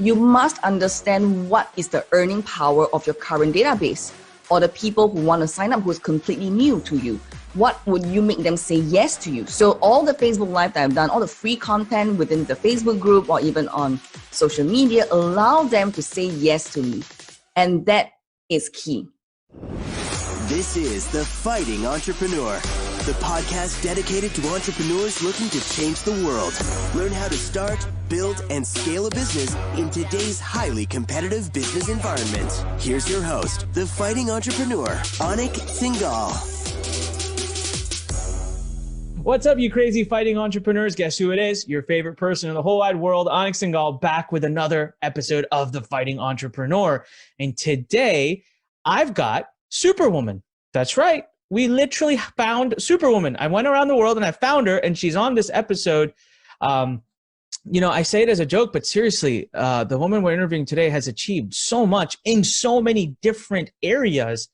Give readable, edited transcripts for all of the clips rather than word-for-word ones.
you must understand what is the earning power of your current database or the people who want to sign up who is completely new to you. What would you make them say yes to you? So all the Facebook Live that I've done, all the free content within the Facebook group or even on social media, allow them to say yes to me. And that is key. This is The Fighting Entrepreneur, the podcast dedicated to entrepreneurs looking to change the world. Learn how to start, build, and scale a business in today's highly competitive business environment. Here's your host, The Fighting Entrepreneur, Anik Singal. What's up, you crazy fighting entrepreneurs? Guess who it is? Your favorite person in the whole wide world, Anik Singal, back with another episode of The Fighting Entrepreneur. And today, I've got Superwoman. That's right. We literally found Superwoman. I went around the world and I found her, and she's on this episode. I say it as a joke, but seriously, the woman we're interviewing today has achieved so much in so many different areas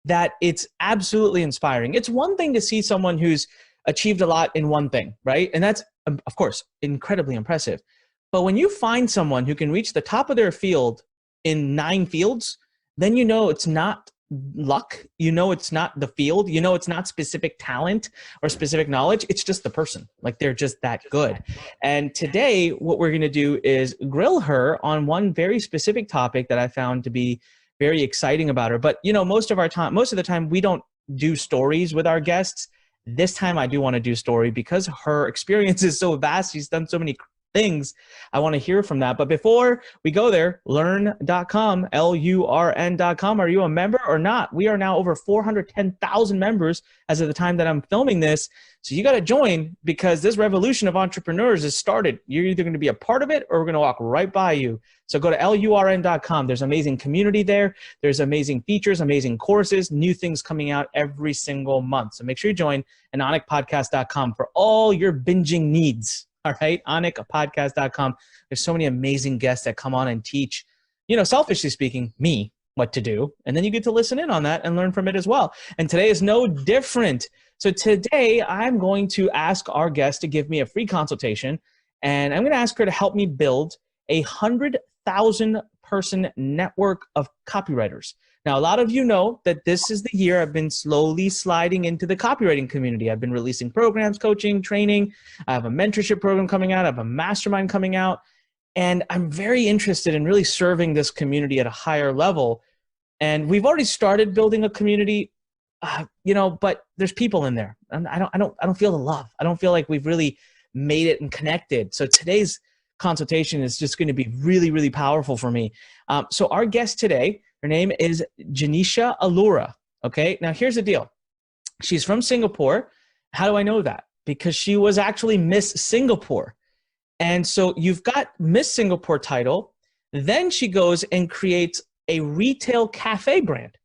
that it's absolutely inspiring. It's one thing to see someone who's achieved a lot in one thing, right? And that's, of course, incredibly impressive. But when you find someone who can reach the top of their field in 9 fields, then you know it's not luck, you know it's not the field, you know it's not specific talent or specific knowledge, it's just the person. Like, they're just that good. And today what we're going to do is grill her on one very specific topic that I found to be very exciting about her. But most of the time we don't do stories with our guests. This time I do want to do story because her experience is so vast. She's done so many things. I want to hear from that. But before we go there, learn.com, LURN.com. Are you a member or not? We are now over 410,000 members as of the time that I'm filming this. So you got to join, because this revolution of entrepreneurs has started. You're either going to be a part of it or we're going to walk right by you. So go to LURN.com. There's amazing community there. There's amazing features, amazing courses, new things coming out every single month. So make sure you join, and AnikPodcast.com for all your binging needs. All right, AnikPodcast.com. There's so many amazing guests that come on and teach, selfishly speaking, me what to do. And then you get to listen in on that and learn from it as well. And today is no different. So today I'm going to ask our guest to give me a free consultation. And I'm going to ask her to help me build a 100,000 person network of copywriters. Now, a lot of you know that this is the year I've been slowly sliding into the copywriting community. I've been releasing programs, coaching, training. I have a mentorship program coming out. I have a mastermind coming out. And I'm very interested in really serving this community at a higher level. And we've already started building a community, but there's people in there. And I don't feel the love. I don't feel like we've really made it and connected. So today's consultation is just going to be really, really powerful for me. So our guest today, her name is Genecia Alluora. Okay, now here's the deal. She's from Singapore. How do I know that? Because she was actually Miss Singapore. And so you've got Miss Singapore title. Then she goes and creates a retail cafe brand,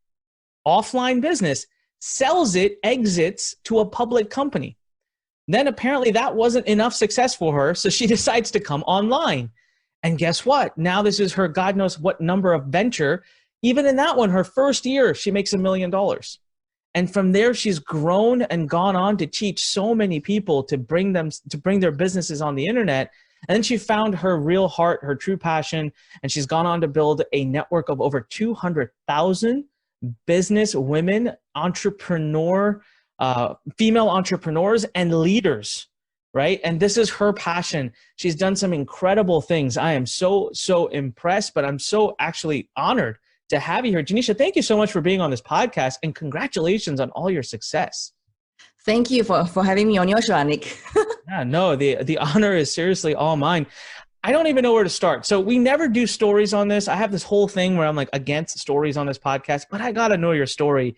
offline business, sells it, exits to a public company. Then apparently that wasn't enough success for her, so she decides to come online. And guess what? Now this is her God knows what number of venture. Even in that one, her first year, she makes $1 million. And from there, she's grown and gone on to teach so many people to bring their businesses on the internet. And then she found her real heart, her true passion, and she's gone on to build a network of over 200,000 business women, female entrepreneurs and leaders, right? And this is her passion. She's done some incredible things. I am so impressed, but I'm so actually honored to have you here. Genecia, thank you so much for being on this podcast, and congratulations on all your success. Thank you for having me on your show, Anik. Yeah, no, the honor is seriously all mine. I don't even know where to start. So we never do stories on this. I have this whole thing where I'm like against stories on this podcast, but I got to know your story.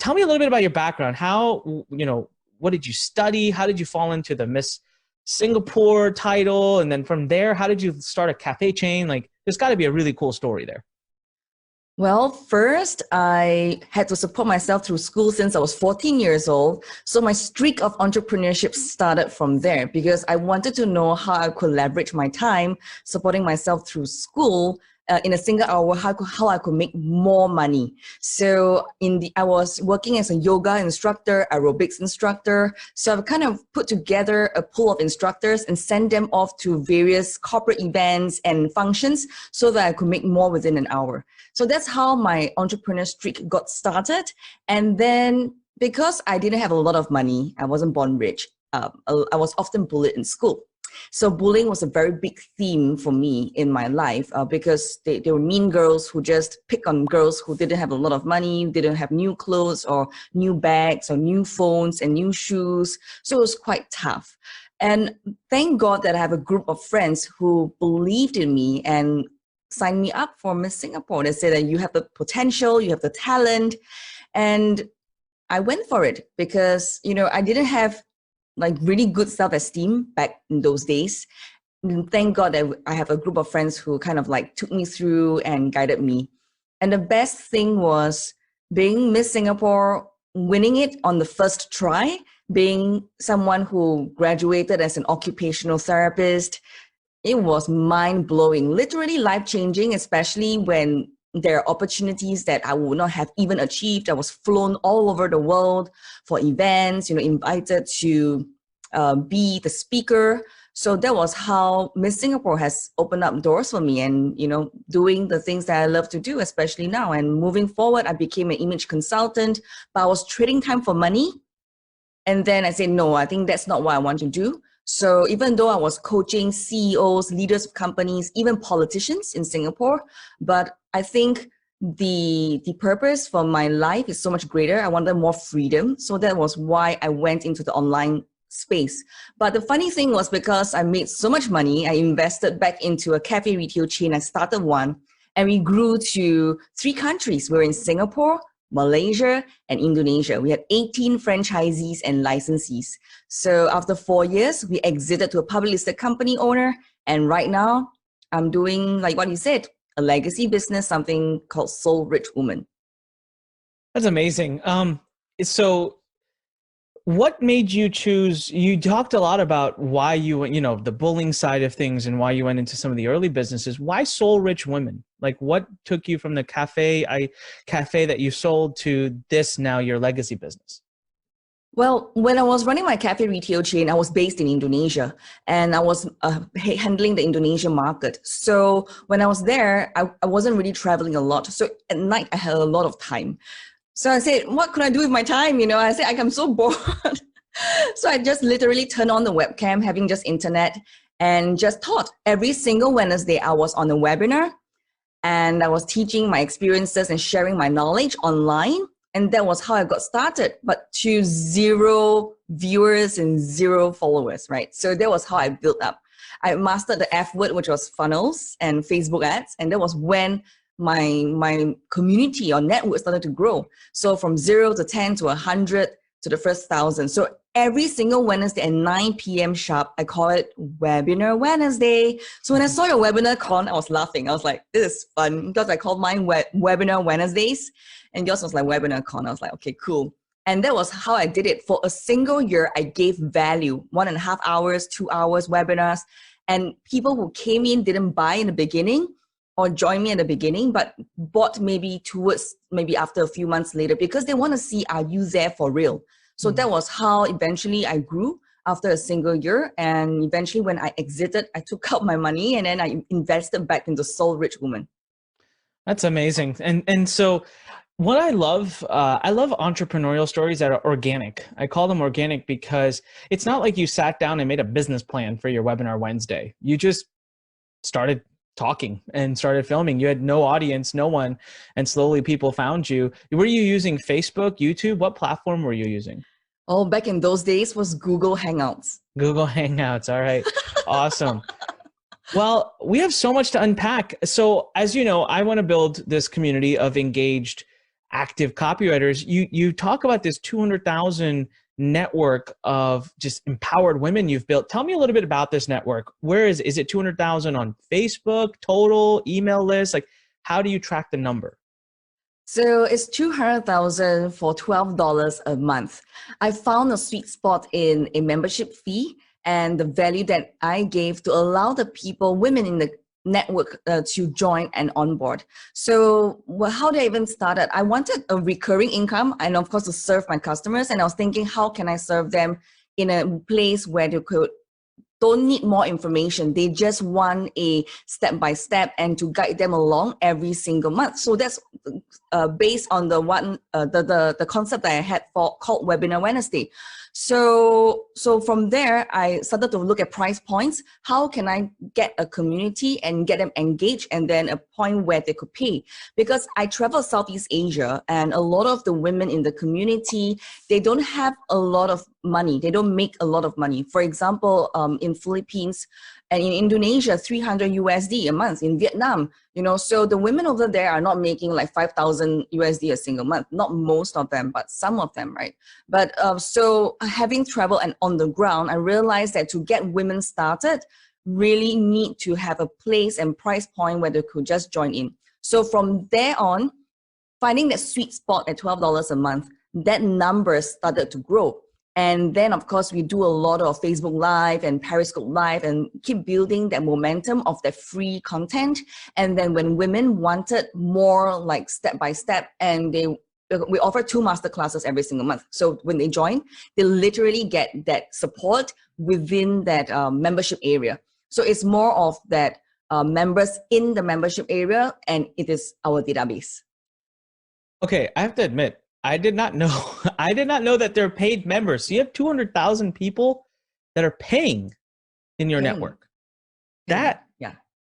Tell me a little bit about your background. How, what did you study? How did you fall into the Miss Singapore title? And then from there, how did you start a cafe chain? Like, there's got to be a really cool story there. Well, first, I had to support myself through school since I was 14 years old. So my streak of entrepreneurship started from there because I wanted to know how I could leverage my time supporting myself through school in a single hour how I could make more money. So I was working as a yoga instructor, aerobics instructor. So I've kind of put together a pool of instructors and sent them off to various corporate events and functions so that I could make more within an hour. So that's how my entrepreneur streak got started. And then because I didn't have a lot of money, I wasn't born rich. I was often bullied in school. So bullying was a very big theme for me in my life because they were mean girls who just pick on girls who didn't have a lot of money, didn't have new clothes or new bags or new phones and new shoes. So it was quite tough. And thank God that I have a group of friends who believed in me and signed me up for Miss Singapore. They said that you have the potential, you have the talent. And I went for it because, I didn't have like really good self-esteem back in those days. And thank God that I have a group of friends who kind of like took me through and guided me. And the best thing was being Miss Singapore, winning it on the first try, being someone who graduated as an occupational therapist. It was mind-blowing, literally life-changing, especially when there are opportunities that I would not have even achieved. I was flown all over the world for events, invited to be the speaker. So that was how Miss Singapore has opened up doors for me and, doing the things that I love to do, especially now. And moving forward, I became an image consultant, but I was trading time for money. And then I said, no, I think that's not what I want to do. So even though I was coaching CEOs, leaders of companies, even politicians in Singapore, but I think the purpose for my life is so much greater. I wanted more freedom. So that was why I went into the online space. But the funny thing was because I made so much money, I invested back into a cafe retail chain. I started one and we grew to 3 countries. We're in Singapore, Malaysia, and Indonesia. We had 18 franchisees and licensees. So after 4 years, we exited to a public listed company owner. And right now, I'm doing, like what you said, a legacy business, something called Soul Rich Woman. That's amazing. So what made you choose, you talked a lot about why you went, the bullying side of things and why you went into some of the early businesses. Why Soul Rich Women? Like what took you from the cafe that you sold to this now your legacy business? Well, when I was running my cafe retail chain, I was based in Indonesia and I was handling the Indonesian market. So when I was there, I wasn't really traveling a lot. So at night, I had a lot of time. So I said, what could I do with my time? I said, I'm so bored. So I just literally turned on the webcam, having just internet, and just taught. Every single Wednesday, I was on a webinar and I was teaching my experiences and sharing my knowledge online. And that was how I got started, but to 0 viewers and 0 followers, right? So that was how I built up. I mastered the F word, which was funnels and Facebook ads. And that was when my community or network started to grow. So from 0 to 10 to 100 to the first 1,000. So every single Wednesday at 9 p.m. sharp, I call it Webinar Wednesday. So when I saw your webinar con, I was laughing. I was like, this is fun, because I called mine Webinar Wednesdays. And yours was like Webinar Con. I was like, okay, cool. And that was how I did it. For a single year, I gave value, 1.5 hours, 2 hours webinars. And people who came in didn't buy in the beginning or join me in the beginning, but bought maybe after a few months later because they want to see, are you there for real? So that was how eventually I grew after a single year. And eventually when I exited, I took out my money and then I invested back into Soul Rich Woman. That's amazing. And so what I love entrepreneurial stories that are organic. I call them organic because it's not like you sat down and made a business plan for your Webinar Wednesday. You just started talking and started filming. You had no audience, no one, and slowly people found you. Were you using Facebook, YouTube? What platform were you using? Oh, back in those days was Google Hangouts. Google Hangouts. All right. Awesome. Well, we have so much to unpack. So as you know, I want to build this community of engaged, active copywriters. You talk about this 200,000 network of just empowered women you've built. Tell me a little bit about this network. Where is it 200,000 on Facebook, total, email list? Like, how do you track the number? So it's 200,000 for $12 a month. I found a sweet spot in a membership fee and the value that I gave to allow the people, women in the network to join and onboard. So how did I even started? I wanted a recurring income and of course to serve my customers. And I was thinking, how can I serve them in a place where they don't need more information. They just want a step-by-step and to guide them along every single month. So that's based on the concept that I had called Webinar Wednesday. So from there, I started to look at price points. How can I get a community and get them engaged and then a point where they could pay? Because I travel Southeast Asia and a lot of the women in the community, they don't have a lot of money. They don't make a lot of money. For example, in Philippines and in Indonesia, 300 USD a month. In Vietnam, so the women over there are not making like 5,000 USD a single month. Not most of them, but some of them, right? But so having traveled and on the ground, I realized that to get women started, really need to have a place and price point where they could just join in. So from there on, finding that sweet spot at $12 a month, that number started to grow. And then, of course, we do a lot of Facebook Live and Periscope Live and keep building that momentum of that free content. And then when women wanted more like step-by-step, and we offer 2 master classes every single month. So when they join, they literally get that support within that membership area. So it's more of that members in the membership area, and it is our database. Okay, I have to admit, I did not know. I did not know that they're paid members. So you have 200,000 people that are paying in your network. Yeah.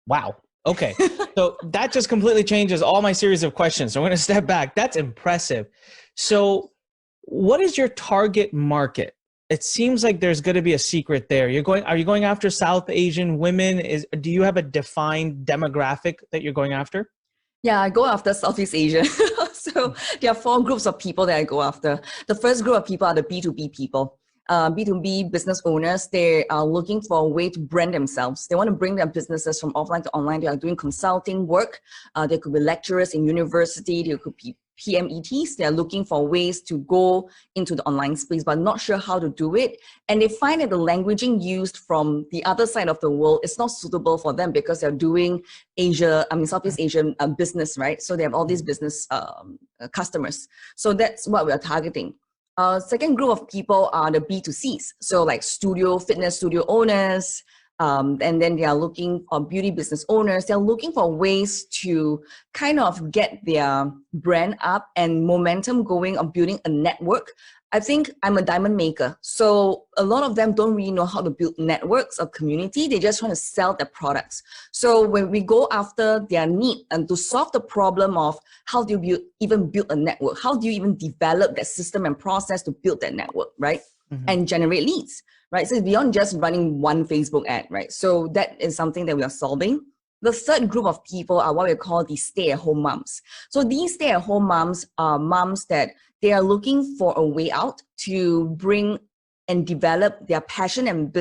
Wow. Okay. So that just completely changes all my series of questions. So I'm going to step back. That's impressive. So what is your target market? It seems like there's going to be a secret there. Are you going after South Asian women? Do you have a defined demographic that you're going after? Yeah, I go after Southeast Asia. So there are 4 groups of people that I go after. The first group of people are the B2B people. B2B business owners, they are looking for a way to brand themselves. They want to bring their businesses from offline to online. They are doing consulting work. They could be lecturers in university. They could be PMETs. They are looking for ways to go into the online space, but not sure how to do it. And they find that the languaging used from the other side of the world is not suitable for them because they're doing Southeast Asian business, right? So they have all these business customers. So that's what we are targeting. Second group of people are the B2Cs. So like fitness studio owners, and then they are looking for beauty business owners. They're looking for ways to kind of get their brand up and momentum going of building a network. I think I'm a diamond maker. So a lot of them don't really know how to build networks or community. They just want to sell their products. So when we go after their need and to solve the problem of how do you even build a network? How do you even develop that system and process to build that network, right? Mm-hmm. And generate leads, right? So it's beyond just running one Facebook ad, right? So that is something that we are solving. The third group of people are what we call the stay-at-home moms. So these stay-at-home moms are moms that they are looking for a way out to bring and develop their passion and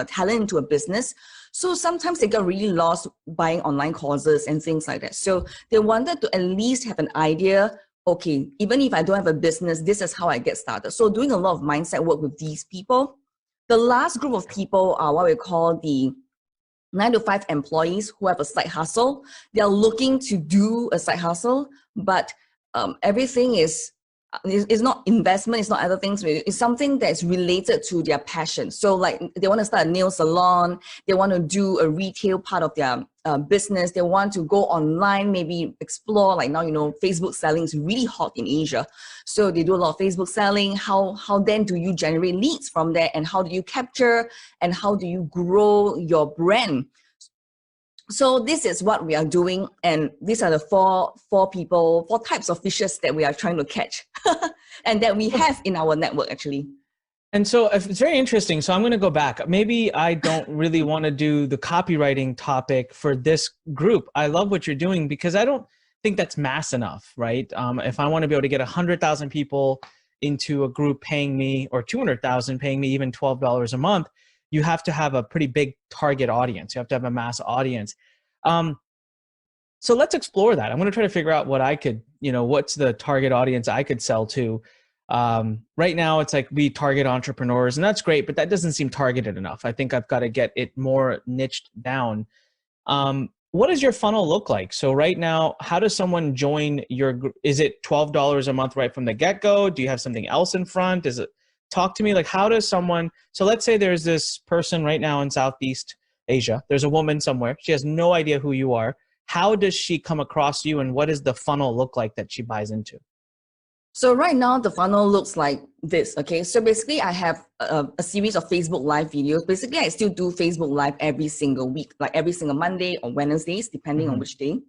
talent into a business. So sometimes they got really lost buying online courses and things like that. So they wanted to at least have an idea, okay, even if I don't have a business, this is how I get started. So doing a lot of mindset work with these people. The last group of people are what we call the 9-to-5 employees who have a side hustle. They are looking to do a side hustle, but everything is not investment, it's not other things. It's something that's related to their passion. So like they want to start a nail salon, they want to do a retail part of their business, they want to go online, maybe explore, like now, Facebook selling is really hot in Asia. So they do a lot of Facebook selling. How then do you generate leads from there, and how do you capture and how do you grow your brand? So this is what we are doing, and these are the four types of fishes that we are trying to catch and that we have in our network actually. And so it's very interesting. So I'm going to go back. Maybe I don't really want to do the copywriting topic for this group. I love what you're doing because I don't think that's mass enough, right? If I want to be able to get 100,000 people into a group paying me, or 200,000 paying me even $12 a month, you have to have a pretty big target audience. You have to have a mass audience. So let's explore that. I'm going to try to figure out what I could, what's the target audience I could sell to. Right now it's like we target entrepreneurs, and that's great, but that doesn't seem targeted enough. I think I've got to get it more niched down. What does your funnel look like? So right now, how does someone join your group? Is it $12 a month right from the get-go? Do you have something else in front? Talk to me, like, how does someone, so let's say there's this person right now in Southeast Asia. There's a woman somewhere. She has no idea who you are. How does she come across you, and what does the funnel look like that she buys into? So right now the funnel looks like this, okay? So basically I have a series of Facebook Live videos. Basically I still do Facebook Live every single week, like every single Monday or Wednesdays, depending on which day,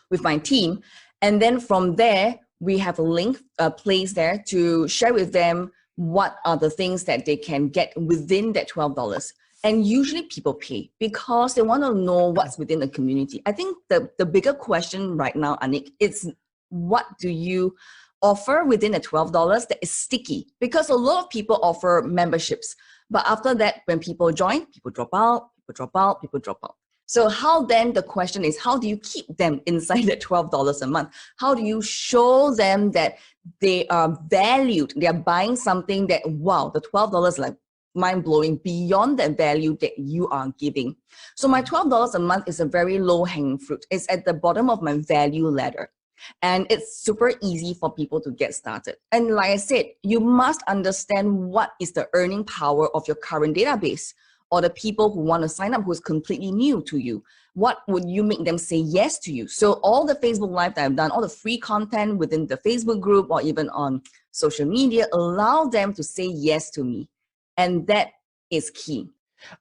with my team. And then from there, we have a link placed there to share with them what are the things that they can get within that $12. And usually people pay because they want to know what's within the community. I think the bigger question right now, Anik, is what do you offer within the $12 that is sticky? Because a lot of people offer memberships, but after that, when people join, people drop out, people drop out, people drop out. So how then, the question is, how do you keep them inside the $12 a month? How do you show them that they are valued? They are buying something that, wow, the $12 like mind-blowing beyond the value that you are giving. So my $12 a month is a very low-hanging fruit. It's at the bottom of my value ladder. And it's super easy for people to get started. And like I said, you must understand what is the earning power of your current database, or the people who want to sign up who is completely new to you. What would you make them say yes to you? So all the Facebook Live that I've done, all the free content within the Facebook group or even on social media, allow them to say yes to me. And that is key.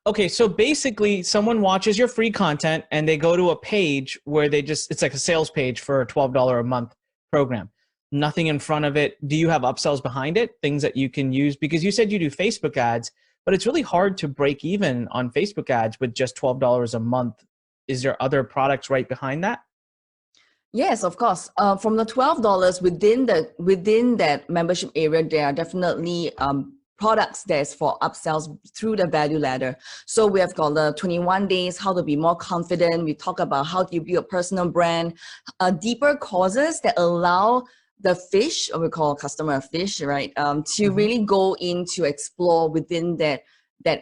Okay, so basically someone watches your free content and they go to a page where it's like a sales page for a $12 a month program. Nothing in front of it. Do you have upsells behind it? Things that you can use? Because you said you do Facebook ads, but it's really hard to break even on Facebook ads with just $12 a month. Is there other products right behind that? Yes, of course. From the $12 within that membership area, there are definitely products that's for upsells through the value ladder. So we have got the 21 days, how to be more confident. We talk about how do you build a personal brand, deeper courses that allow the fish, or we call customer fish, right? To really go in to explore within that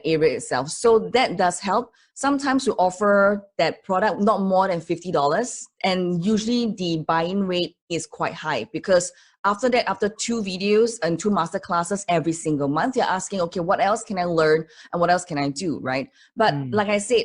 area itself. So that does help. Sometimes we offer that product not more than $50, and usually the buy-in rate is quite high, because after that, after 2 videos and 2 master classes every single month, you're asking, okay, what else can I learn and what else can I do, right? But like I said,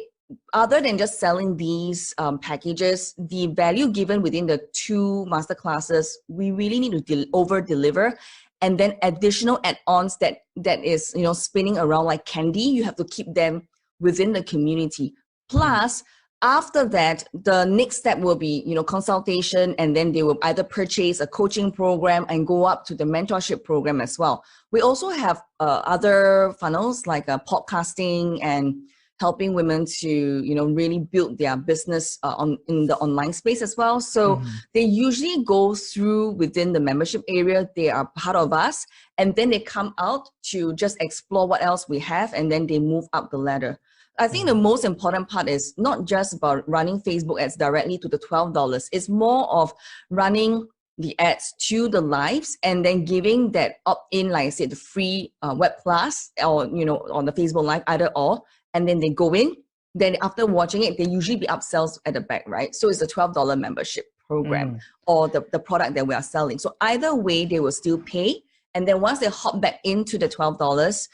other than just selling these packages, the value given within the 2 master classes, we really need to over deliver. And then additional add-ons that is, spinning around like candy, you have to keep them within the community. Plus, after that, the next step will be, consultation, and then they will either purchase a coaching program and go up to the mentorship program as well. We also have other funnels like podcasting and helping women to, really build their business in the online space as well. So they usually go through within the membership area. They are part of us, and then they come out to just explore what else we have, and then they move up the ladder. I think the most important part is not just about running Facebook ads directly to the $12. It's more of running the ads to the lives and then giving that opt-in, like I said, the free web class or, on the Facebook Live, either or. And then they go in. Then after watching it, they usually be upsells at the back, right? So it's a $12 membership program or the product that we are selling. So either way, they will still pay. And then once they hop back into the $12,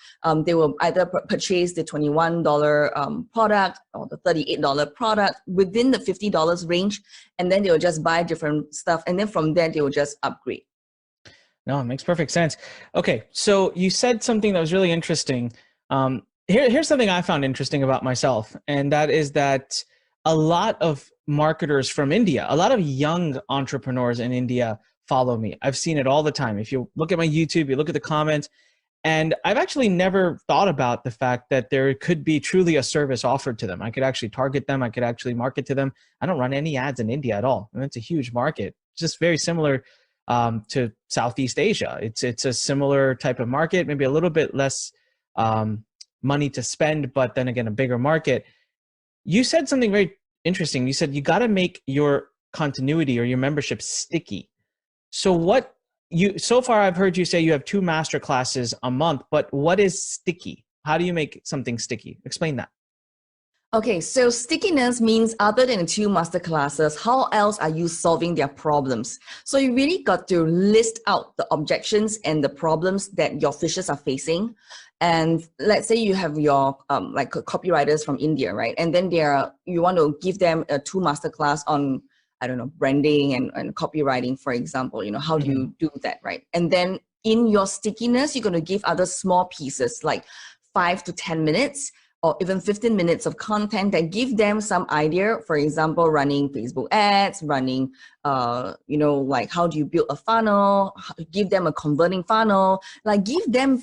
they will either purchase the $21 product or the $38 product within the $50 range. And then they will just buy different stuff. And then from there, they will just upgrade. No, it makes perfect sense. Okay, so you said something that was really interesting. Here's something I found interesting about myself, and that is that a lot of marketers from India, a lot of young entrepreneurs in India follow me. I've seen it all the time. If you look at my YouTube, you look at the comments, and I've actually never thought about the fact that there could be truly a service offered to them. I could actually target them. I could actually market to them. I don't run any ads in India at all. And it's a huge market. It's just very similar to Southeast Asia. It's a similar type of market, maybe a little bit less money to spend, but then again, a bigger market. You said something very interesting. You said you got to make your continuity or your membership sticky. So so far I've heard you say you have 2 master classes a month, but what is sticky? How do you make something sticky? Explain that. Okay, so stickiness means other than the 2 masterclasses, how else are you solving their problems? So you really got to list out the objections and the problems that your fishes are facing. And let's say you have your like copywriters from India, right? And then you want to give them a 2 masterclass on, I don't know, branding and copywriting, for example. How do you do that, right? And then in your stickiness, you're going to give other small pieces like 5 to 10 minutes or even 15 minutes of content that give them some idea. For example, running Facebook ads, running, like how do you build a funnel, give them a converting funnel, like give them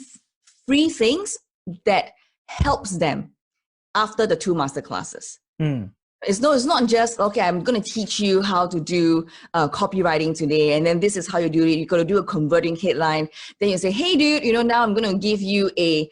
free things that helps them after the 2 masterclasses. It's not just, okay, I'm going to teach you how to do copywriting today. And then this is how you do it. You got to do a converting headline. Then you say, hey, dude, now I'm going to give you a,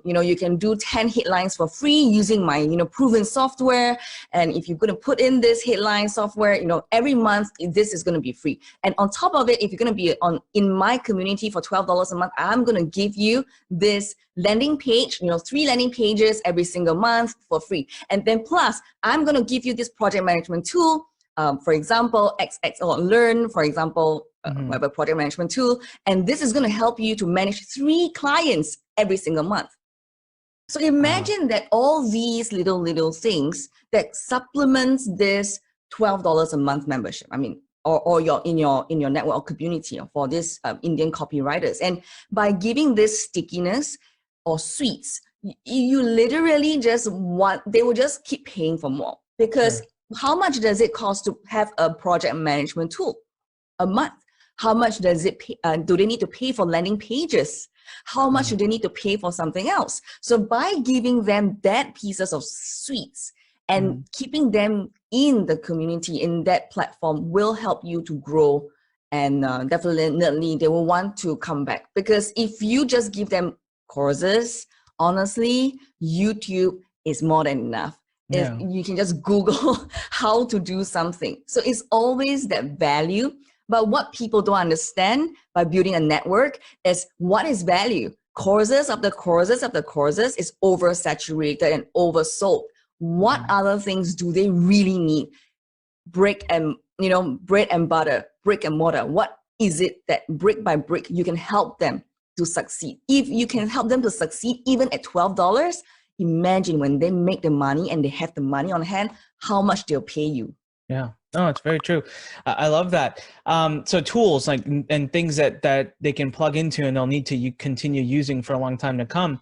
you can do 10 headlines for free using my, proven software. And if you're going to put in this headline software, every month, this is going to be free. And on top of it, if you're going to be in my community for $12 a month, I'm going to give you this landing page, 3 landing pages every single month for free. And then plus, I'm going to give you this project management tool, for example, XX or Learn, for example, whatever project management tool. And this is going to help you to manage 3 clients every single month. So imagine that all these little things that supplements this $12 a month membership. I mean, or in your network or community for this Indian copywriters. And by giving this stickiness or sweets, you literally they will just keep paying for more. Because how much does it cost to have a project management tool a month? How much does it pay, do they need to pay for landing pages? How much do they need to pay for something else? So by giving them that pieces of sweets and keeping them in the community, in that platform, will help you to grow. And definitely they will want to come back. Because if you just give them courses, honestly, YouTube is more than enough. If you can just Google how to do something. So it's always that value. But what people don't understand by building a network is what is value. Courses after courses after courses is oversaturated and oversold. What other things do they really need? Bread and butter, brick and mortar. What is it that brick by brick you can help them to succeed? If you can help them to succeed even at $12, imagine when they make the money and they have the money on hand, how much they'll pay you. Yeah, no, it's very true. I love that. So tools and things that they can plug into and they'll need to continue using for a long time to come.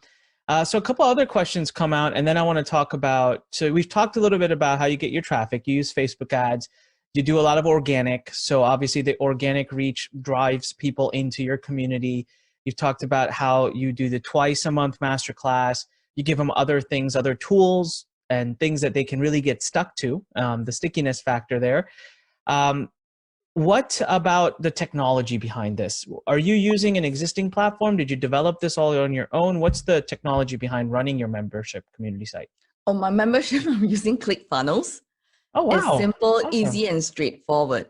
So a couple other questions come out, and then I want to talk about, so we've talked a little bit about how you get your traffic. You use Facebook ads. You do a lot of organic. So obviously the organic reach drives people into your community. You've talked about how you do the twice a month masterclass. You give them other things, other tools and things that they can really get stuck to, the stickiness factor there. What about the technology behind this? Are you using an existing platform? Did you develop this all on your own? What's the technology behind running your membership community site? On my membership, I'm using ClickFunnels. Oh, wow. It's simple, Awesome. easy, and straightforward.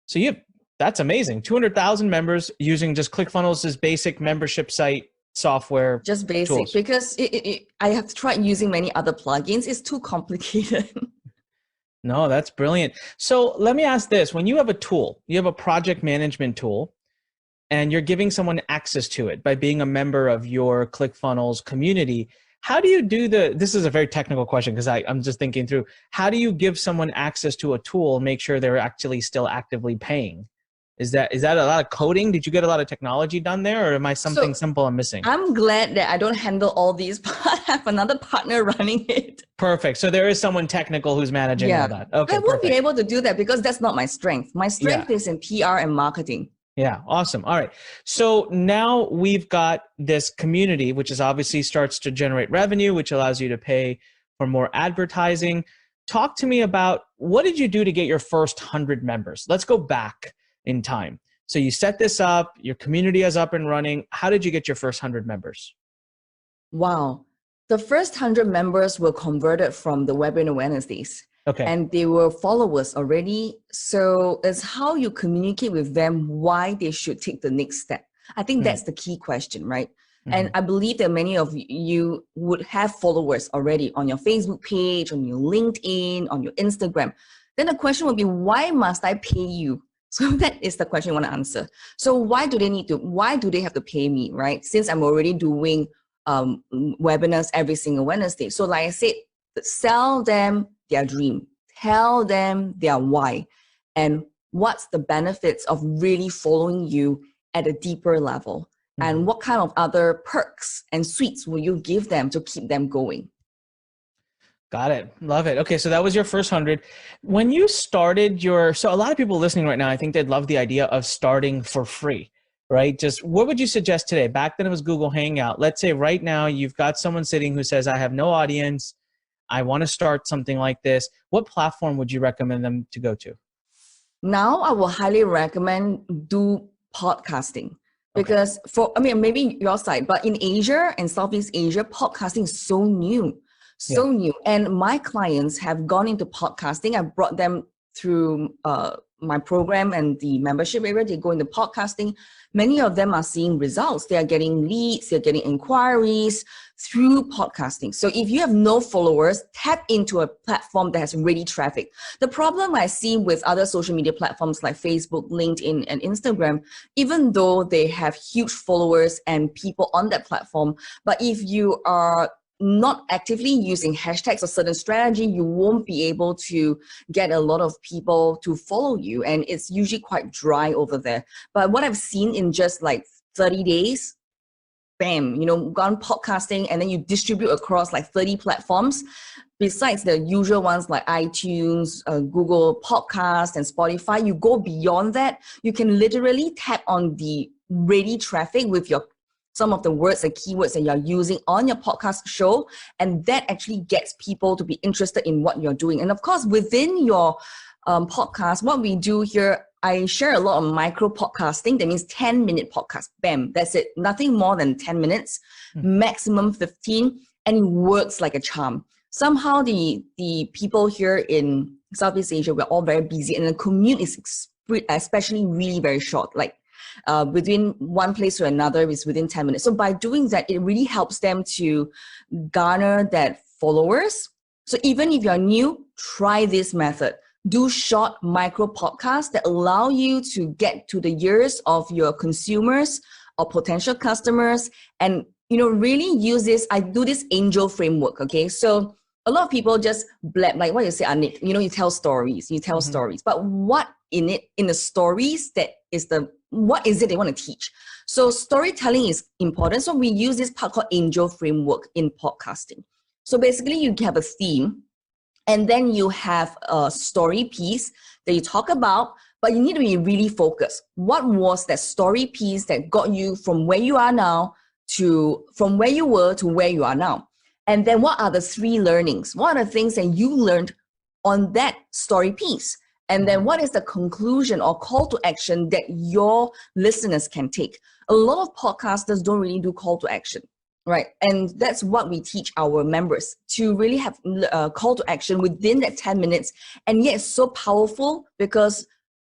So that's amazing. 200,000 members using just ClickFunnels' basic membership site software. Just basic, tools. because I have tried using many other plugins. It's too complicated. No, that's brilliant. So let me ask this. When you have a tool, you have a project management tool, and you're giving someone access to it by being a member of your ClickFunnels community, how do you do this is a very technical question because I'm just thinking through, how do you give someone access to a tool and make sure they're actually still actively paying? Is that a lot of coding? Did you get a lot of technology done there, or am I something simple I'm missing? I'm glad that I don't handle all these, but I have another partner running it. Perfect. So there is someone technical who's managing all that. Okay, I won't be able to do that because that's not my strength. My strength is in PR and marketing. Yeah, awesome. All right. So now we've got this community, which is obviously starts to generate revenue, which allows you to pay for more advertising. Talk to me about, what did you do to get your first 100 members? Let's go back in time. So you set this up, your community is up and running. How did you get your first 100 members? Wow. The first 100 members were converted from the Webinar Wednesdays. Okay. And they were followers already. So it's how you communicate with them why they should take the next step. I think that's the key question, right? And I believe that many of you would have followers already on your Facebook page, on your LinkedIn, on your Instagram. Then the question would be, why must I pay you? So that is the question you want to answer. So why do they have to pay me, right? Since I'm already doing webinars every single Wednesday. So like I said, sell them their dream, tell them their why, and what's the benefits of really following you at a deeper level. And what kind of other perks and sweets will you give them to keep them going? Got it. Love it. Okay. So that was your first 100. When you started so a lot of people listening right now, I think they'd love the idea of starting for free, right? Just what would you suggest today? Back then it was Google Hangout. Let's say right now you've got someone sitting who says, I have no audience. I want to start something like this. What platform would you recommend them to go to? Now I will highly recommend do podcasting. Because maybe your side, but in Asia and Southeast Asia, podcasting is so new. New. And my clients have gone into podcasting. I brought them through my program and the membership area. They go into podcasting. Many of them are seeing results. They are getting leads. They're getting inquiries through podcasting. So if you have no followers, tap into a platform that has ready traffic. The problem I see with other social media platforms like Facebook, LinkedIn, and Instagram, even though they have huge followers and people on that platform, but if you are not actively using hashtags or certain strategy, you won't be able to get a lot of people to follow you. And it's usually quite dry over there. But what I've seen in just like 30 days, bam, gone podcasting, and then you distribute across like 30 platforms. Besides the usual ones like iTunes, Google Podcast, and Spotify, you go beyond that. You can literally tap on the ready traffic with some of the words and keywords that you're using on your podcast show, and that actually gets people to be interested in what you're doing. And of course, within your podcast, what we do here, I share a lot of micro podcasting. That means 10-minute podcast. Bam, that's it. Nothing more than 10 minutes, maximum 15, and it works like a charm. Somehow the people here in Southeast Asia, we're all very busy, and the commute is especially really very short. Like between one place to another is within 10 minutes. So by doing that, it really helps them to garner that followers. So even if you're new, try this method. Do short micro podcasts that allow you to get to the ears of your consumers or potential customers, and really use this. I do this angel framework. Okay, so a lot of people just blab, like what you say, Anik, you tell stories, but what in the stories what is it they want to teach? So storytelling is important. So we use this part called angel framework in podcasting. So basically you have a theme, and then you have a story piece that you talk about, but you need to be really focused. What was that story piece that got you from where you are now from where you were to where you are now? And then what are the 3 learnings? What are the things that you learned on that story piece? And then what is the conclusion or call to action that your listeners can take? A lot of podcasters don't really do call to action, right? And that's what we teach our members, to really have a call to action within that 10 minutes. And yet it's so powerful because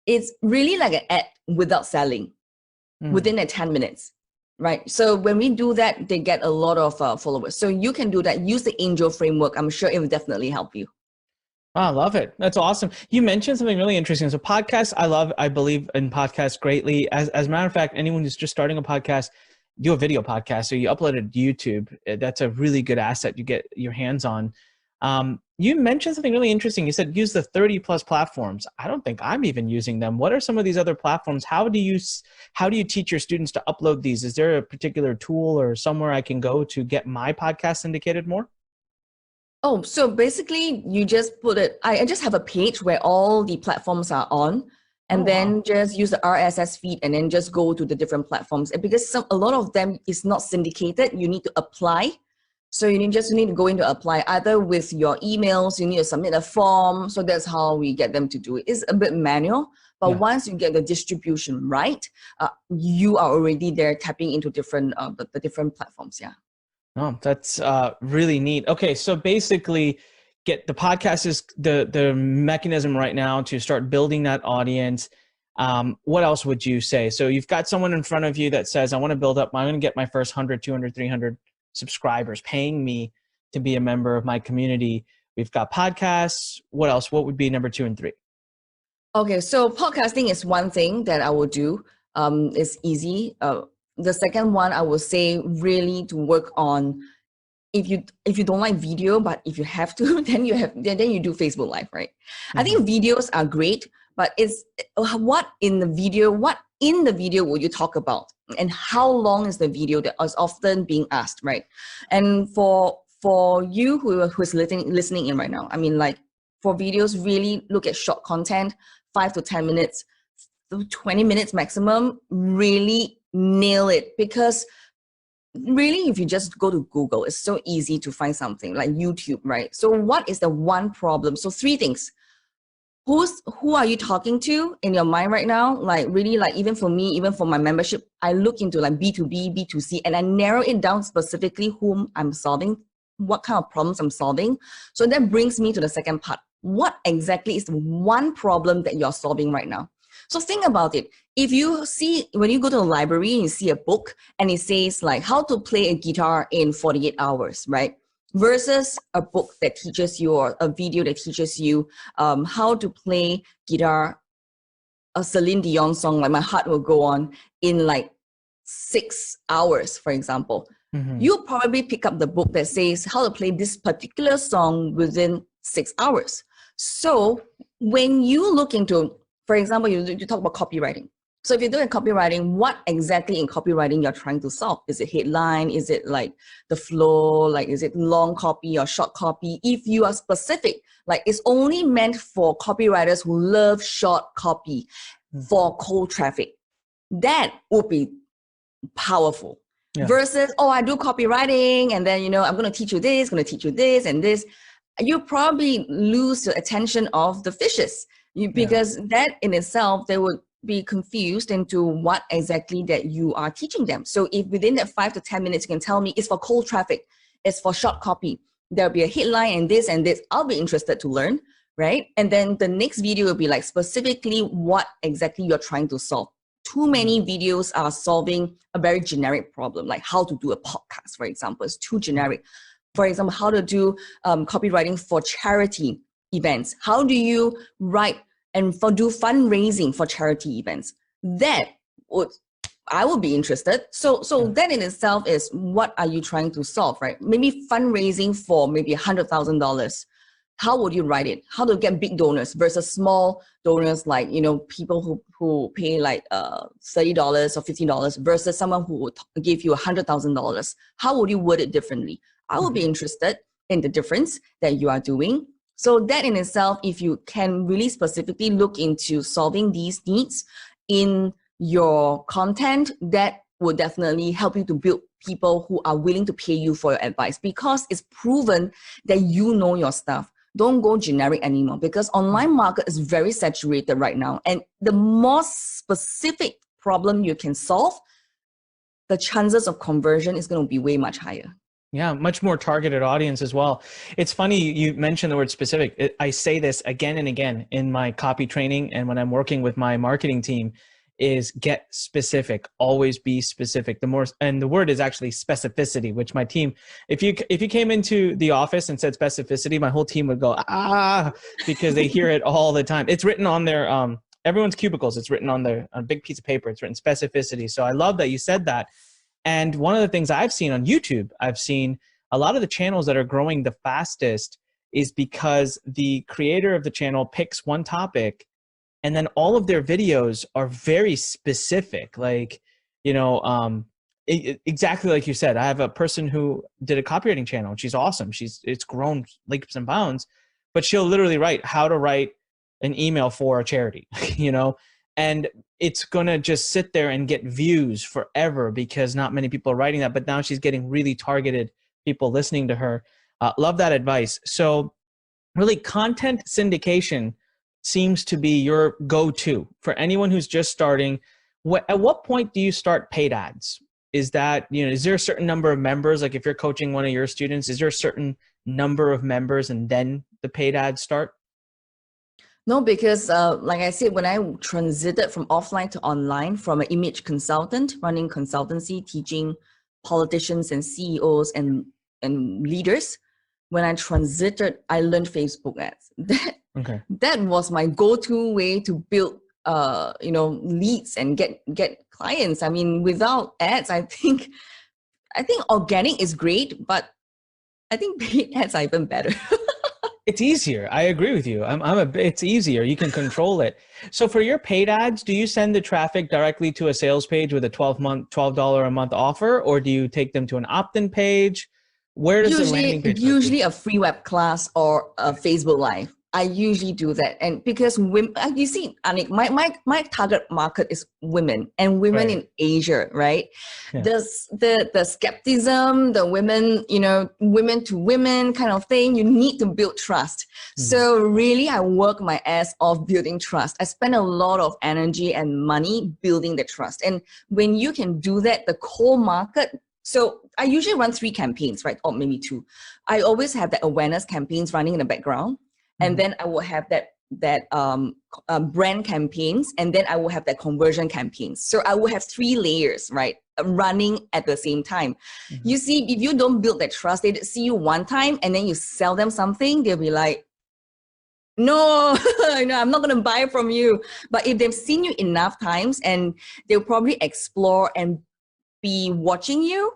it's really like an ad without selling within that 10 minutes. Right. So when we do that, they get a lot of followers. So you can do that. Use the angel framework. I'm sure it will definitely help you. Oh, I love it. That's awesome. You mentioned something really interesting. So podcasts, I believe in podcasts greatly. As a matter of fact, anyone who's just starting a podcast, do a video podcast. So you upload it to YouTube. That's a really good asset you get your hands on. You mentioned something really interesting. You said use the 30 plus platforms. I don't think I'm even using them. What are some of these other platforms? How do you teach your students to upload these? Is there a particular tool or somewhere I can go to get my podcast syndicated more? Oh, so basically you just put it, I just have a page where all the platforms are on, and then just use the RSS feed and then just go to the different platforms. And because a lot of them is not syndicated, you need to apply. So you need to go into apply either with your emails, you need to submit a form. So that's how we get them to do it. It's a bit manual, but once you get the distribution right, you are already there tapping into different the different platforms. Yeah. Oh, that's really neat. Okay, so basically, get the podcast is the mechanism right now to start building that audience. What else would you say? So you've got someone in front of you that says, I'm going to get my first 100, 200, 300 subscribers paying me to be a member of my community. We've got podcasts. What else? What would be number 2 and 3? Okay, so podcasting is one thing that I will do. It's easy. The second one, I would say really to work on, if you don't like video, but if you have to, then you do Facebook Live, right? I think videos are great, but it's what in the video will you talk about, and how long is the video, that is often being asked, right? And for you who's listening in right now, I mean, like, for videos, really look at short content, 5 to 10 minutes, 20 minutes maximum. Really nail it, because really, if you just go to Google, it's so easy to find something, like YouTube, right? So what is the one problem? So 3 things. Who are you talking to in your mind right now? Like, really, like, even for me, even for my membership, I look into like B2B, B2C, and I narrow it down specifically whom I'm solving, what kind of problems I'm solving. So that brings me to the second part. What exactly is the one problem that you're solving right now? So think about it. If you see, when you go to a library and you see a book and it says like how to play a guitar in 48 hours, right? Versus a book that teaches you, or a video that teaches you how to play guitar, a Celine Dion song like My Heart Will Go On, in like 6 hours, for example. You'll probably pick up the book that says how to play this particular song within 6 hours. So when you look into, for example, you talk about copywriting. So if you're doing copywriting, what exactly in copywriting you're trying to solve? Is it headline? Is it like the flow? Like, is it long copy or short copy? If you are specific, like, it's only meant for copywriters who love short copy for cold traffic, that would be powerful. Yeah. Versus, oh, I do copywriting, and then, I'm going to teach you this, going to teach you this and this. You probably lose the attention of the fishes, because that in itself, they would be confused into what exactly that you are teaching them. So if within that 5 to 10 minutes, you can tell me it's for cold traffic, it's for short copy, there'll be a headline and this, I'll be interested to learn, right? And then the next video will be like specifically what exactly you're trying to solve. Too many videos are solving a very generic problem, like how to do a podcast, for example. It's too generic. For example, how to do copywriting for charity events. How do you write and do fundraising for charity events? I would be interested. So that in itself is, what are you trying to solve, right? Maybe fundraising for maybe $100,000. How would you write it? How to get big donors versus small donors, like, people who pay like $30 or $50 versus someone who would give you $100,000. How would you word it differently? I would be interested in the difference that you are doing. So that in itself, if you can really specifically look into solving these needs in your content, that will definitely help you to build people who are willing to pay you for your advice, because it's proven that you know your stuff. Don't go generic anymore, because online market is very saturated right now. And the more specific problem you can solve, the chances of conversion is going to be way much higher. Yeah, much more targeted audience as well. It's funny you mentioned the word specific. I say this again and again in my copy training, and when I'm working with my marketing team, is get specific. Always be specific. And the word is actually specificity, which my team, if you came into the office and said specificity, my whole team would go, because they hear it all the time. It's written on their everyone's cubicles. It's written on a big piece of paper. It's written specificity. So I love that you said that. And one of the things I've seen on YouTube, I've seen a lot of the channels that are growing the fastest is because the creator of the channel picks one topic, and then all of their videos are very specific. Like, exactly like you said. I have a person who did a copywriting channel, and she's awesome. It's grown leaps and bounds, but she'll literally write how to write an email for a charity, and it's going to just sit there and get views forever because not many people are writing that. But now she's getting really targeted people listening to her. Love that advice. So really, content syndication seems to be your go-to for anyone who's just starting. At what point do you start paid ads? Is that, is there a certain number of members? Like if you're coaching one of your students, is there a certain number of members and then the paid ads start? No, because like I said, when I transited from offline to online, from an image consultant running consultancy, teaching politicians and CEOs and leaders, when I transited, I learned Facebook ads. That was my go-to way to build leads and get clients. I mean, without ads, I think organic is great, but I think paid ads are even better. It's easier. I agree with you. It's easier. You can control it. So for your paid ads, do you send the traffic directly to a sales page with a $12 a month offer, or do you take them to an opt-in page? Where does the landing page go to? Usually a free web class or a Facebook Live. I usually do that. And because women, you see, Anik, my target market is women and women in Asia, right? Yeah. The skepticism, the women, women to women kind of thing, you need to build trust. So really, I work my ass off building trust. I spend a lot of energy and money building the trust. And when you can do that, the core market, so I usually run 3 campaigns, right? Or maybe 2. I always have the awareness campaigns running in the background. And then I will have that brand campaigns, and then I will have that conversion campaigns. So I will have 3 layers, right, running at the same time. You see, if you don't build that trust, they see you one time and then you sell them something, they'll be like, no, I'm not going to buy from you. But if they've seen you enough times, and they'll probably explore and be watching you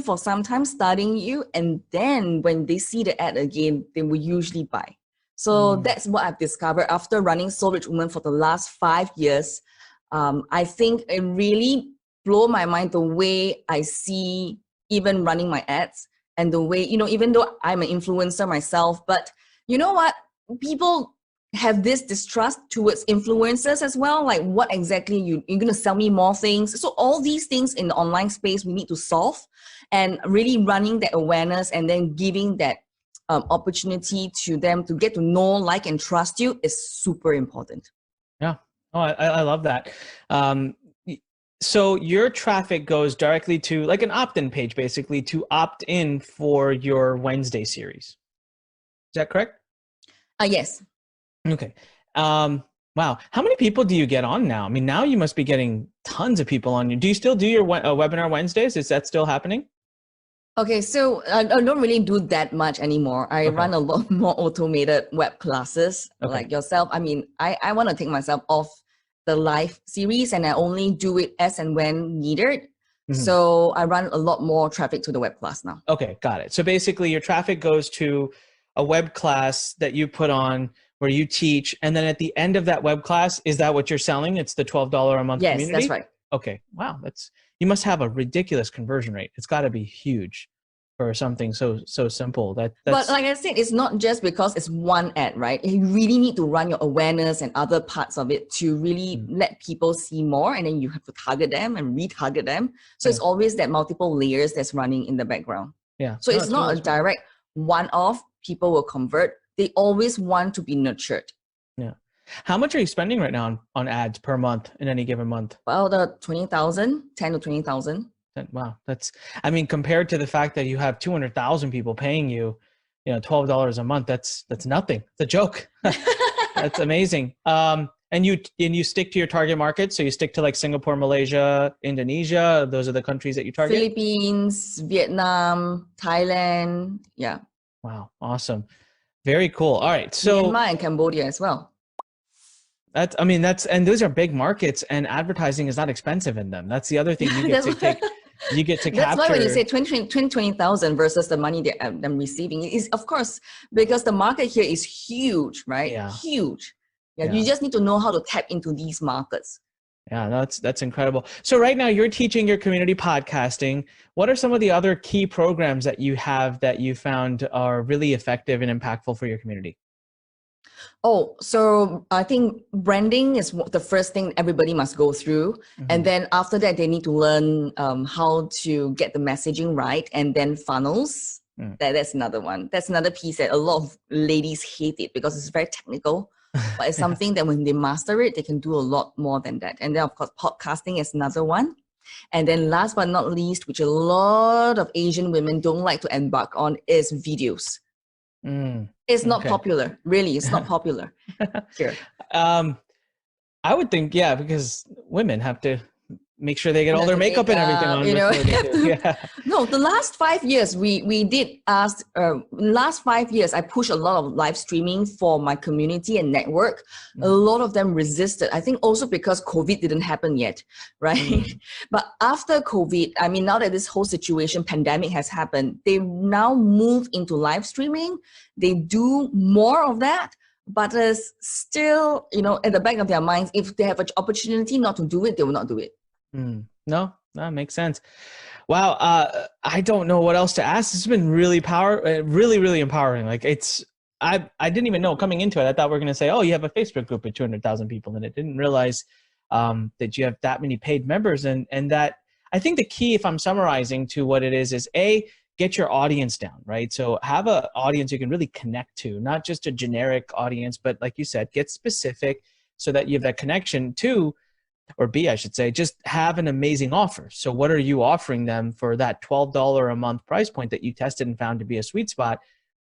for some time, studying you, and then when they see the ad again, they will usually buy. So that's what I've discovered after running Soul Rich Woman for the last 5 years. I think it really blew my mind the way I see even running my ads, and the way, even though I'm an influencer myself, but you know what? People have this distrust towards influencers as well. Like, what exactly you're going to sell me more things? So all these things in the online space we need to solve, and really running that awareness and then giving that opportunity to them to get to know, like, and trust you is super important. Yeah. Oh, I love that. So your traffic goes directly to like an opt-in page, basically, to opt in for your Wednesday series. Is that correct? Yes. Okay. Wow. How many people do you get on now? I mean, now you must be getting tons of people on you. Do you still do your webinar Wednesdays? Is that still happening? Okay, so I don't really do that much anymore. I run a lot more automated web classes like yourself. I mean, I want to take myself off the live series, and I only do it as and when needed. So I run a lot more traffic to the web class now. Okay, got it. So basically your traffic goes to a web class that you put on where you teach, and then at the end of that web class, is that what you're selling? It's the $12 a month community? Yes, that's right. Okay. Wow. You must have a ridiculous conversion rate. It's got to be huge for something so simple. But like I said, it's not just because it's one ad, right? You really need to run your awareness and other parts of it to really let people see more, and then you have to target them and retarget them. So it's always that multiple layers that's running in the background. Yeah. So it's not a direct one-off, people will convert. They always want to be nurtured. Yeah. How much are you spending right now on ads per month in any given month? Well, the 20,000, 10 to 20,000. Wow. Compared to the fact that you have 200,000 people paying you, $12 a month, that's nothing. It's a joke. That's amazing. And you stick to your target market. So you stick to like Singapore, Malaysia, Indonesia. Those are the countries that you target. Philippines, Vietnam, Thailand. Yeah. Wow. Awesome. Very cool. All right. So Myanmar and Cambodia as well. And those are big markets, and advertising is not expensive in them. That's the other thing you get to take. You get to capture. That's why when you say 20,000 versus the money that I'm receiving, is of course because the market here is huge, right? Yeah. Huge. Yeah. You just need to know how to tap into these markets. Yeah, that's incredible. So right now you're teaching your community podcasting. What are some of the other key programs that you have that you found are really effective and impactful for your community? Oh, so I think branding is the first thing everybody must go through. And then after that, they need to learn how to get the messaging right, and then funnels. That's another one. That's another piece that a lot of ladies hate it because it's very technical. But it's something that when they master it, they can do a lot more than that. And then, of course, podcasting is another one. And then last but not least, which a lot of Asian women don't like to embark on, is videos. It's not popular. Really, it's not popular here. I would think, yeah, because women have to make sure they get all their makeup and everything on before they do. Yeah. No, the last 5 years, we did ask, last 5 years, I pushed a lot of live streaming for my community and network. A lot of them resisted. I think also because COVID didn't happen yet, right? But after COVID, I mean, now that this whole situation, pandemic has happened, they now move into live streaming. They do more of that. But there's still, at the back of their minds, if they have an opportunity not to do it, they will not do it. No, that makes sense. Wow. I don't know what else to ask. This has been really really empowering. Like I didn't even know coming into it. I thought we were going to say, oh, you have a Facebook group with 200,000 people in it. Didn't realize that you have that many paid members. And that I think the key, if I'm summarizing to what it is A, get your audience down, right? So have an audience you can really connect to, not just a generic audience, but like you said, get specific so that you have that connection to, or B, I should say, just have an amazing offer. So what are you offering them for that $12 a month price point that you tested and found to be a sweet spot?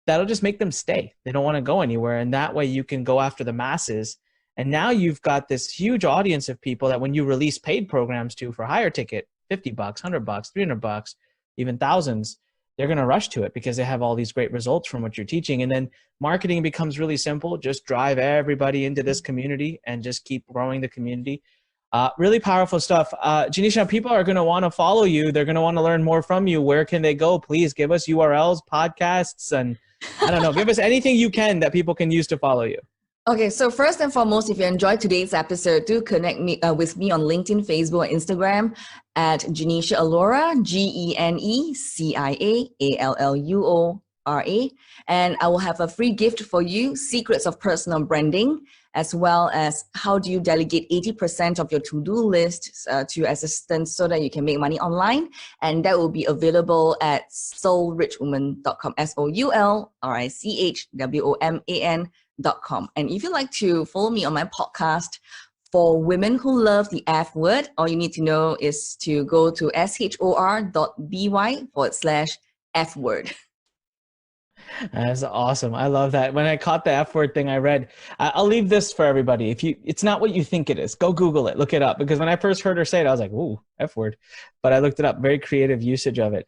That'll just make them stay. They don't want to go anywhere. And that way you can go after the masses. And now you've got this huge audience of people that when you release paid programs to for higher ticket, $50, $100, $300, even thousands, they're going to rush to it because they have all these great results from what you're teaching. And then marketing becomes really simple. Just drive everybody into this community and just keep growing the community. Really powerful stuff. Genecia, people are going to want to follow you. They're going to want to learn more from you. Where can they go? Please give us URLs, podcasts, and I don't know, give us anything you can that people can use to follow you. Okay, so first and foremost, if you enjoyed today's episode, do connect with me on LinkedIn, Facebook, and Instagram at Genecia Alluora, GENECIAALLUORA. And I will have a free gift for you, Secrets of Personal Branding, as well as how do you delegate 80% of your to-do list to your assistants so that you can make money online. And that will be available at soulrichwoman.com, SOULRICHWOMAN.com. And if you'd like to follow me on my podcast for women who love the F word, all you need to know is to go to shor.by/F word. That's awesome. I love that. When I caught the F word thing, I read, I'll leave this for everybody. It's not what you think it is. Go Google it, look it up. Because when I first heard her say it, I was like, ooh, F word. But I looked it up, very creative usage of it.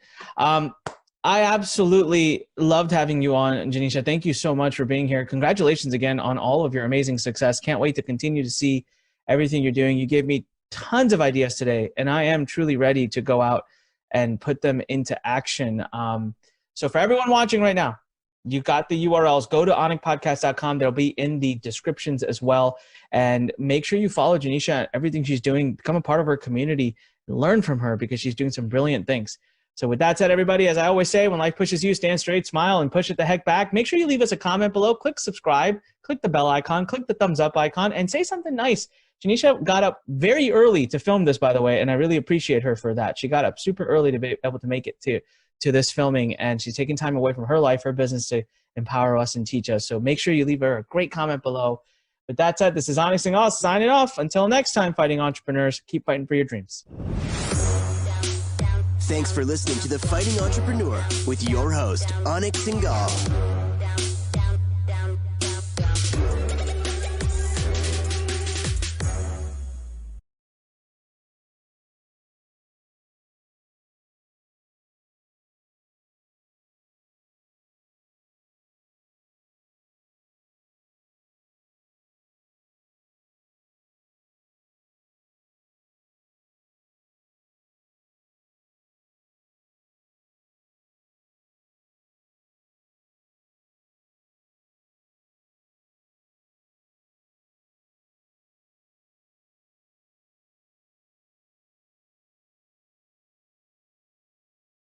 I absolutely loved having you on, Genecia. Thank you so much for being here. Congratulations again on all of your amazing success. Can't wait to continue to see everything you're doing. You gave me tons of ideas today, and I am truly ready to go out and put them into action. So for everyone watching right now, you got the URLs. Go to anikpodcast.com. They'll be in the descriptions as well. And make sure you follow Genecia and everything she's doing. Become a part of her community. Learn from her because she's doing some brilliant things. So with that said, everybody, as I always say, when life pushes you, stand straight, smile, and push it the heck back. Make sure you leave us a comment below. Click subscribe. Click the bell icon. Click the thumbs up icon. And say something nice. Genecia got up very early to film this, by the way, and I really appreciate her for that. She got up super early to be able to make it to this filming, and she's taking time away from her life, her business, to empower us and teach us. So make sure you leave her a great comment below. With that said, this is Aniks Singal signing off. Until next time, fighting entrepreneurs, keep fighting for your dreams. Thanks for listening to The Fighting Entrepreneur with your host, Anik Singal.